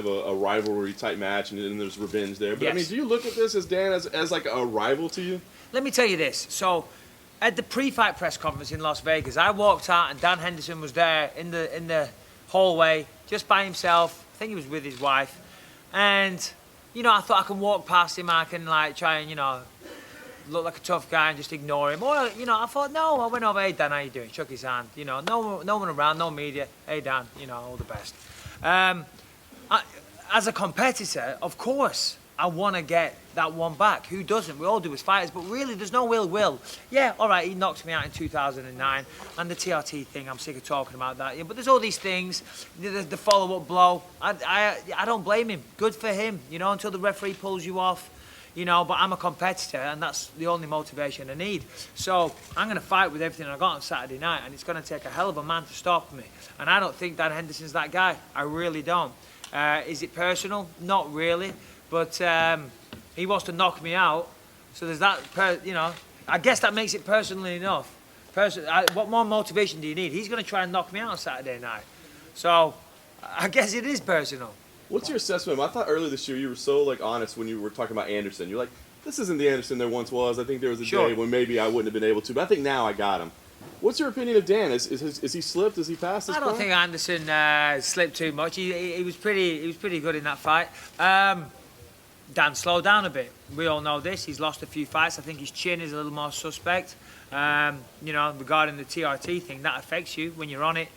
have a rivalry type match, and then there's revenge there. But Yes. I mean, do you look at this as Dan as like a rival to you? Let me tell you this. So, at the pre-fight press conference in Las Vegas, I walked out and Dan Henderson was there in the hallway, just by himself. I think he was with his wife. And, you know, I thought I can walk past him, I can like try and, you know, look like a tough guy and just ignore him. Or, you know, I thought, no, I went over, hey Dan, how you doing? Shook his hand. You know, no one around, no media. Hey Dan, you know, all the best. As a competitor, of course, I want to get that one back. Who doesn't? We all do as fighters, but really, there's no ill will. Yeah, all right, he knocked me out in 2009, and the TRT thing, I'm sick of talking about that. Yeah, but there's all these things, the follow-up blow. I don't blame him. Good for him, you know, until the referee pulls you off. You know, but I'm a competitor, and that's the only motivation I need. So I'm going to fight with everything I got on Saturday night, and it's going to take a hell of a man to stop me. And I don't think Dan Henderson's that guy. I really don't. Is it personal? Not really. But he wants to knock me out. So there's that, you know, I guess that makes it personal enough. What more motivation do you need? He's going to try and knock me out on Saturday night. So I guess it is personal. What's your assessment? I thought earlier this year you were so like honest when you were talking about Anderson. You're like, this isn't the Anderson there once was. I think there was a day when maybe I wouldn't have been able to, but I think now I got him. What's your opinion of Dan? Is he slipped? Is he passed this I don't point? think Anderson slipped too much. He was pretty good in that fight. Dan slowed down a bit. We all know this. He's lost a few fights. I think his chin is a little more suspect. You know, regarding the TRT thing, that affects you when you're on it.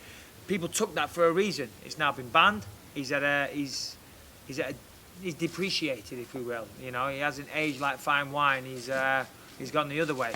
People took that for a reason. It's now been banned. He's depreciated, if you will. You know, he hasn't aged like fine wine. He's gone the other way.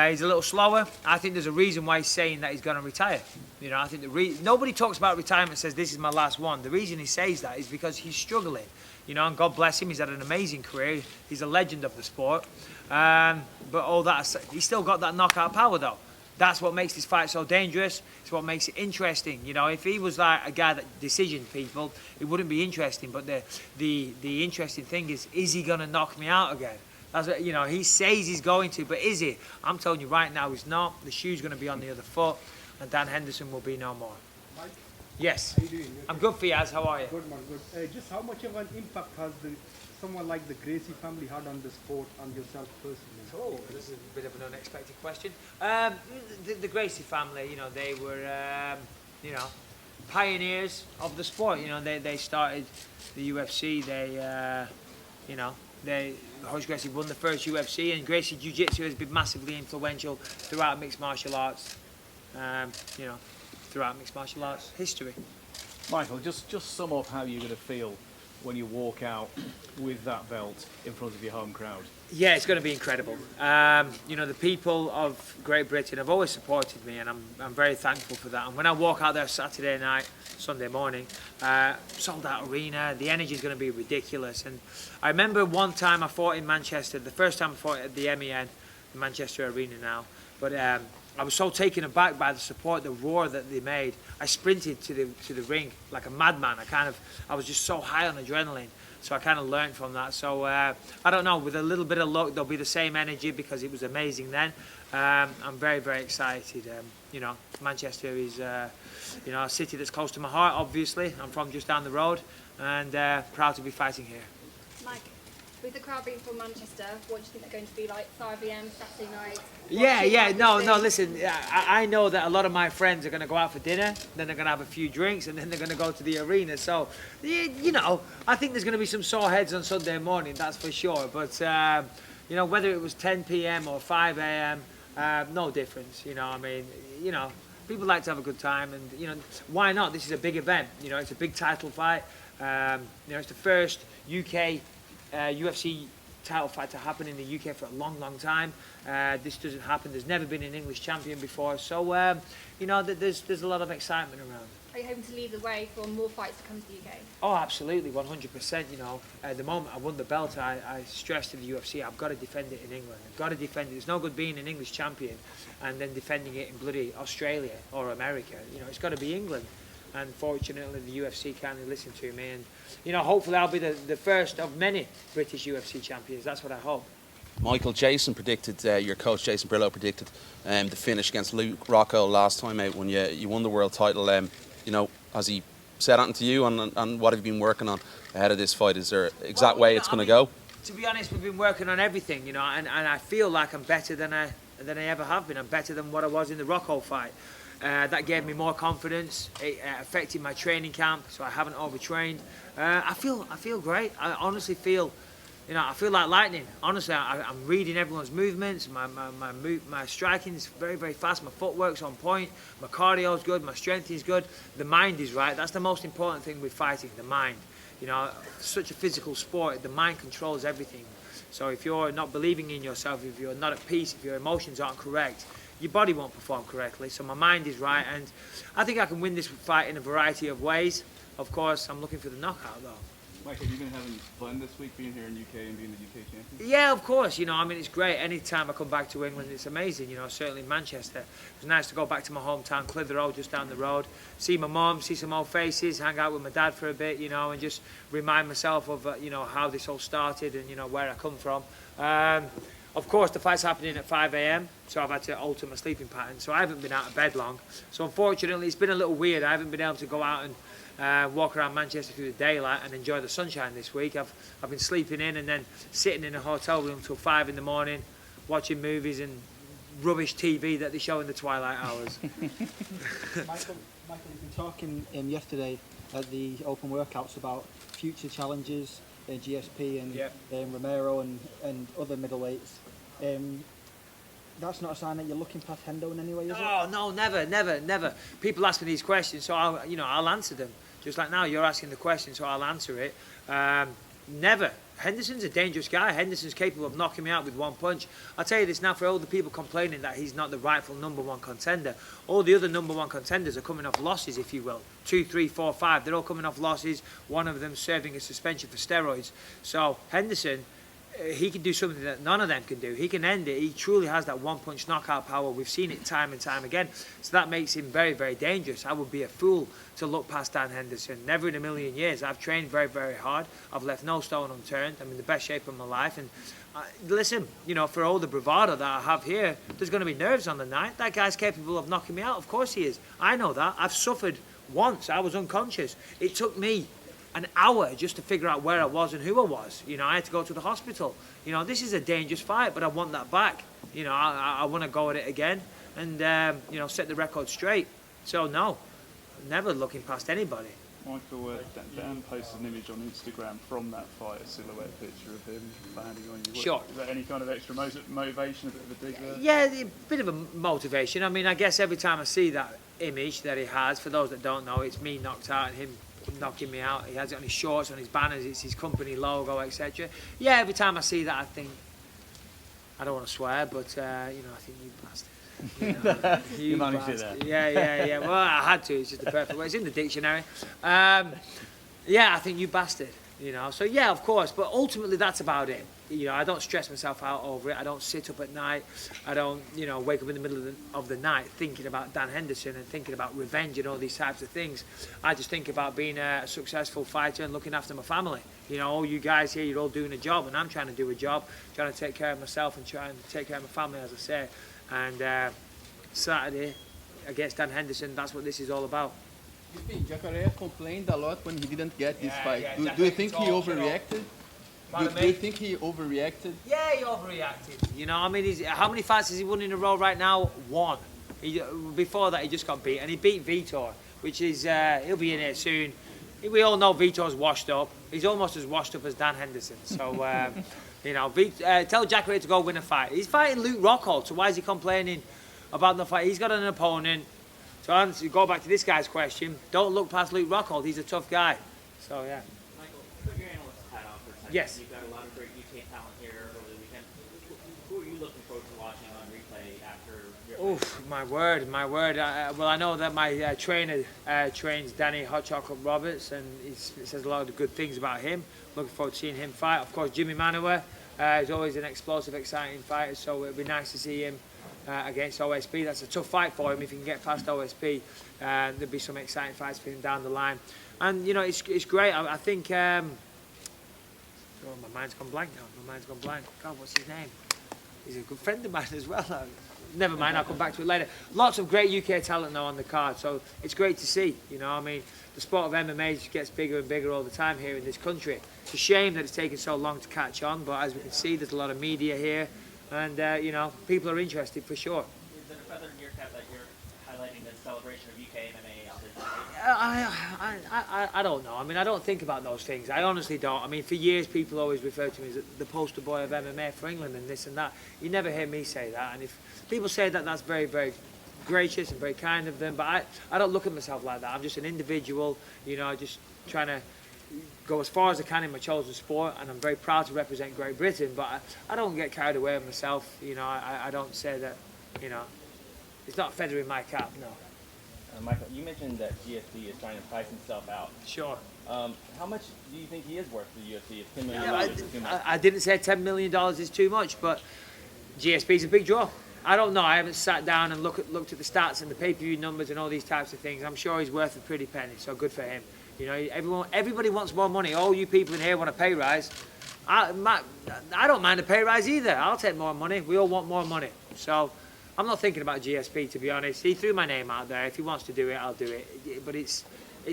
He's a little slower. I think there's a reason why he's saying that he's going to retire. You know, I think nobody talks about retirement and says this is my last one. The reason he says that is because he's struggling. You know, and God bless him. He's had an amazing career. He's a legend of the sport. But all that, he's still got that knockout power though. That's what makes this fight so dangerous. It's what makes it interesting. You know, if he was like a guy that decisioned people, it wouldn't be interesting. But the interesting thing is he going to knock me out again? That's what, you know, he says he's going to, but is he? I'm telling you right now, he's not. The shoe's going to be on the other foot, and Dan Henderson will be no more. Mike? Yes. How you doing? I'm good, Fiaz. How are you? Good man, good. Just how much of an impact has someone like the Gracie family had on the sport, on yourself personally? Oh, this is a bit of an unexpected question. The Gracie family, you know, they were, you know, pioneers of the sport. You know, they started the UFC. You know, Horace Gracie won the first UFC, and Gracie Jiu-Jitsu has been massively influential throughout mixed martial arts. You know, throughout mixed martial arts history. Michael, just sum up how you're going to feel when you walk out with that belt in front of your home crowd. Yeah, it's going to be incredible. You know, the people of Great Britain have always supported me, and I'm very thankful for that. And when I walk out there Saturday night, Sunday morning, sold out arena, the energy is going to be ridiculous. And I remember one time I fought in Manchester, the first time I fought at the MEN, the Manchester Arena now, but I was so taken aback by the support, the roar that they made. I sprinted to the ring like a madman. I was just so high on adrenaline. So I kind of learned from that. So I don't know, with a little bit of luck, there'll be the same energy because it was amazing then. I'm very, very excited. You know, Manchester is, you know, a city that's close to my heart, obviously. I'm from just down the road, and proud to be fighting here. Mike, with the crowd being from Manchester, what do you think they're going to be like 5 PM Saturday night? No, listen, I know that a lot of my friends are going to go out for dinner, then they're going to have a few drinks, and then they're going to go to the arena. So, you know, I think there's going to be some sore heads on Sunday morning, that's for sure. But, you know, whether it was 10 PM or 5 AM, no difference, you know, I mean, you know, people like to have a good time, and, you know, why not? This is a big event, you know, it's a big title fight. You know, it's the first UK UFC title fight to happen in the UK for a long, long time. This doesn't happen. There's never been an English champion before. So, you know, there's a lot of excitement around. Are you hoping to lead the way for more fights to come to the UK? Oh, absolutely, 100%. You know, at the moment I won the belt, I stressed to the UFC, I've got to defend it in England. I've got to defend it. There's no good being an English champion and then defending it in bloody Australia or America. You know, it's got to be England. And fortunately, the UFC kindly listened to me. And, you know, hopefully I'll be the first of many British UFC champions. That's what I hope. Michael, Jason predicted, your coach Jason Brillo predicted the finish against Luke Rocco last time out when you won the world title. You know, has he said anything to you on what have you been working on ahead of this fight? Is there an exact way it's going to go? To be honest, we've been working on everything, you know, and I feel like I'm better than I ever have been. I'm better than what I was in the Rockhold fight. That gave me more confidence. It affected my training camp, so I haven't overtrained. I feel great. I honestly feel, you know, I feel like lightning. Honestly, I'm reading everyone's movements. My striking's very, very fast. My footwork's on point. My cardio's good. My strength is good. The mind is right. That's the most important thing with fighting, the mind. You know, such a physical sport, the mind controls everything. So if you're not believing in yourself, if you're not at peace, if your emotions aren't correct, your body won't perform correctly. So my mind is right, and I think I can win this fight in a variety of ways. Of course, I'm looking for the knockout, though. Michael, have you been having fun this week being here in UK and being the UK champion? Yeah, of course. You know, I mean, it's great. Anytime I come back to England, it's amazing. You know, certainly Manchester. It was nice to go back to my hometown, Clitheroe, just down the road, see my mum, see some old faces, hang out with my dad for a bit, you know, and just remind myself of, you know, how this all started and, you know, where I come from. Of course, the fight's happening at 5 a.m, so I've had to alter my sleeping pattern, so I haven't been out of bed long. So unfortunately, it's been a little weird. I haven't been able to go out and walk around Manchester through the daylight and enjoy the sunshine this week. I've been sleeping in and then sitting in a hotel room till 5 in the morning, watching movies and rubbish TV that they show in the twilight hours. Michael, you've been talking yesterday at the open workouts about future challenges, GSP and Romero and other middleweights. That's not a sign that you're looking past Hendo in any way, is it? Oh no, never. People ask me these questions, so I'll answer them. Just like now, you're asking the question, so I'll answer it. Never. Henderson's a dangerous guy. Henderson's capable of knocking me out with one punch. I'll tell you this now, for all the people complaining that he's not the rightful #1 contender, all the other #1 contenders are coming off losses, if you will. 2, 3, 4, 5. They're all coming off losses. One of them serving a suspension for steroids. So Henderson, he can do something that none of them can do. He can end it. He truly has that one-punch knockout power. We've seen it time and time again. So that makes him very, very dangerous. I would be a fool to look past Dan Henderson. Never in a million years. I've trained very, very hard. I've left no stone unturned. I'm in the best shape of my life. And listen, you know, for all the bravado that I have here, there's going to be nerves on the night. That guy's capable of knocking me out. Of course he is. I know that. I've suffered once. I was unconscious. It took me an hour just to figure out where I was and who I was. You know, I had to go to the hospital. You know, this is a dangerous fight, but I want that back. You know, I want to go at it again and, you know, set the record straight. So, no, never looking past anybody. Michael, Dan posted an image on Instagram from that fight, a silhouette picture of him landing on you. Sure. Is that any kind of extra motivation, a bit of a dig there? Yeah, a bit of a motivation. I mean, I guess every time I see that image that he has, for those that don't know, it's me knocked out and him knocking me out. He has it on his shorts, on his banners, it's his company logo, etc. Yeah, every time I see that, I think, I don't want to swear, but, you know, I think you bastard. You know, you managed it there. Yeah. Well, I had to. It's just the perfect way. It's in the dictionary. Yeah, I think you bastard. You know, so yeah, of course. But ultimately, that's about it. You know, I don't stress myself out over it. I don't sit up at night. I don't, you know, wake up in the middle of the night thinking about Dan Henderson and thinking about revenge and all these types of things. I just think about being a successful fighter and looking after my family. You know, all you guys here, you're all doing a job, and I'm trying to do a job, trying to take care of myself and trying to take care of my family, as I say. And Saturday against Dan Henderson, that's what this is all about. Jacare complained a lot when he didn't get this fight. Yeah, do you think he overreacted? Do you think he overreacted? Yeah, he overreacted. You know, I mean, how many fights has he won in a row right now? One. Before that, he just got beat, and he beat Vitor, which is, he'll be in here soon. We all know Vitor's washed up. He's almost as washed up as Dan Henderson. So, you know, tell Jacare to go win a fight. He's fighting Luke Rockhold, so why is he complaining about the fight? He's got an opponent. So to go back to this guy's question, don't look past Luke Rockhold. He's a tough guy. So, yeah. Michael, put your analyst hat on for a second. Yes. You've got a lot of great UK talent here over the weekend. Who are you looking forward to watching on replay after your fight? Oof, my word. Well, I know that my trainer trains Danny Hot Chocolate Roberts, and he says a lot of good things about him. Looking forward to seeing him fight. Of course, Jimmy Manuwa is always an explosive, exciting fighter, so it'd be nice to see him against OSP. That's a tough fight for him if he can get past OSP. There'll be some exciting fights for him down the line. And, you know, it's great. I think... oh, my mind's gone blank now. God, what's his name? He's a good friend of mine as well. never mind, I'll come back to it later. Lots of great UK talent now on the card, so it's great to see. You know, I mean, the sport of MMA just gets bigger and bigger all the time here in this country. It's a shame that it's taken so long to catch on, but as we can see, there's a lot of media here, and you know, people are interested for sure. Is it a feather in your cap that you're highlighting the celebration of UK MMA out there? I don't know. I mean, I don't think about those things. I honestly don't. I mean, for years, people always refer to me as the poster boy of MMA for England and this and that. You never hear me say that. And if people say that, that's very, very gracious and very kind of them. But I don't look at myself like that. I'm just an individual, you know, just trying to go as far as I can in my chosen sport. And I'm very proud to represent Great Britain. But I don't get carried away with myself. You know, I don't say that, you know, it's not a feather in my cap, no. Michael, you mentioned that GSP is trying to price himself out. Sure. How much do you think he is worth to the UFC? Is $10 million too much? I didn't say $10 million is too much, but GSP is a big draw. I don't know. I haven't sat down and looked at the stats and the pay-per-view numbers and all these types of things. I'm sure he's worth a pretty penny, so good for him. You know, everybody wants more money. All you people in here want a pay rise. I don't mind a pay rise either. I'll take more money. We all want more money. So I'm not thinking about GSP, to be honest. He threw my name out there. If he wants to do it, I'll do it. But it's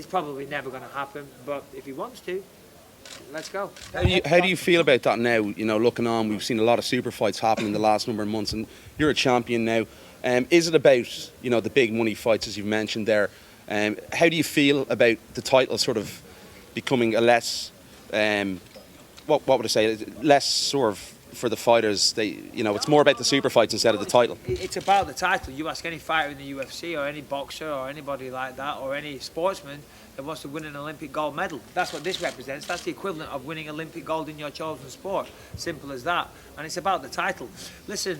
probably never going to happen. But if he wants to, let's go. How do you feel about that now? You know, looking on, we've seen a lot of super fights happen in the last number of months, and you're a champion now. Is it about, you know, the big money fights, as you've mentioned there? How do you feel about the title sort of becoming a less, what would I say, less sort of for the fighters? You know, it's more about the super fights instead of the title. It's about the title. You ask any fighter in the UFC or any boxer or anybody like that or any sportsman that wants to win an Olympic gold medal. That's what this represents. That's the equivalent of winning Olympic gold in your chosen sport. Simple as that. And it's about the title. Listen,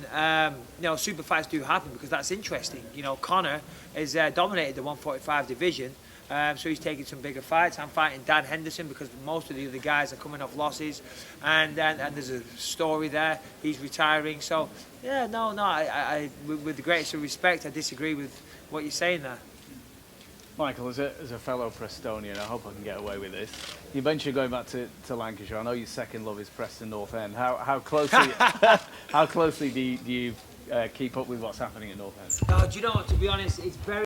you know, super fights do happen because that's interesting. You know, Conor has dominated the 145 division. So he's taking some bigger fights. I'm fighting Dan Henderson because most of the other guys are coming off losses, and there's a story there. He's retiring. So yeah, no. I with the greatest of respect, I disagree with what you're saying there. Michael, as a fellow Prestonian, I hope I can get away with this. You mentioned going back to Lancashire. I know your second love is Preston North End. How closely do you keep up with what's happening at North End? Do you know what? To be honest, it's very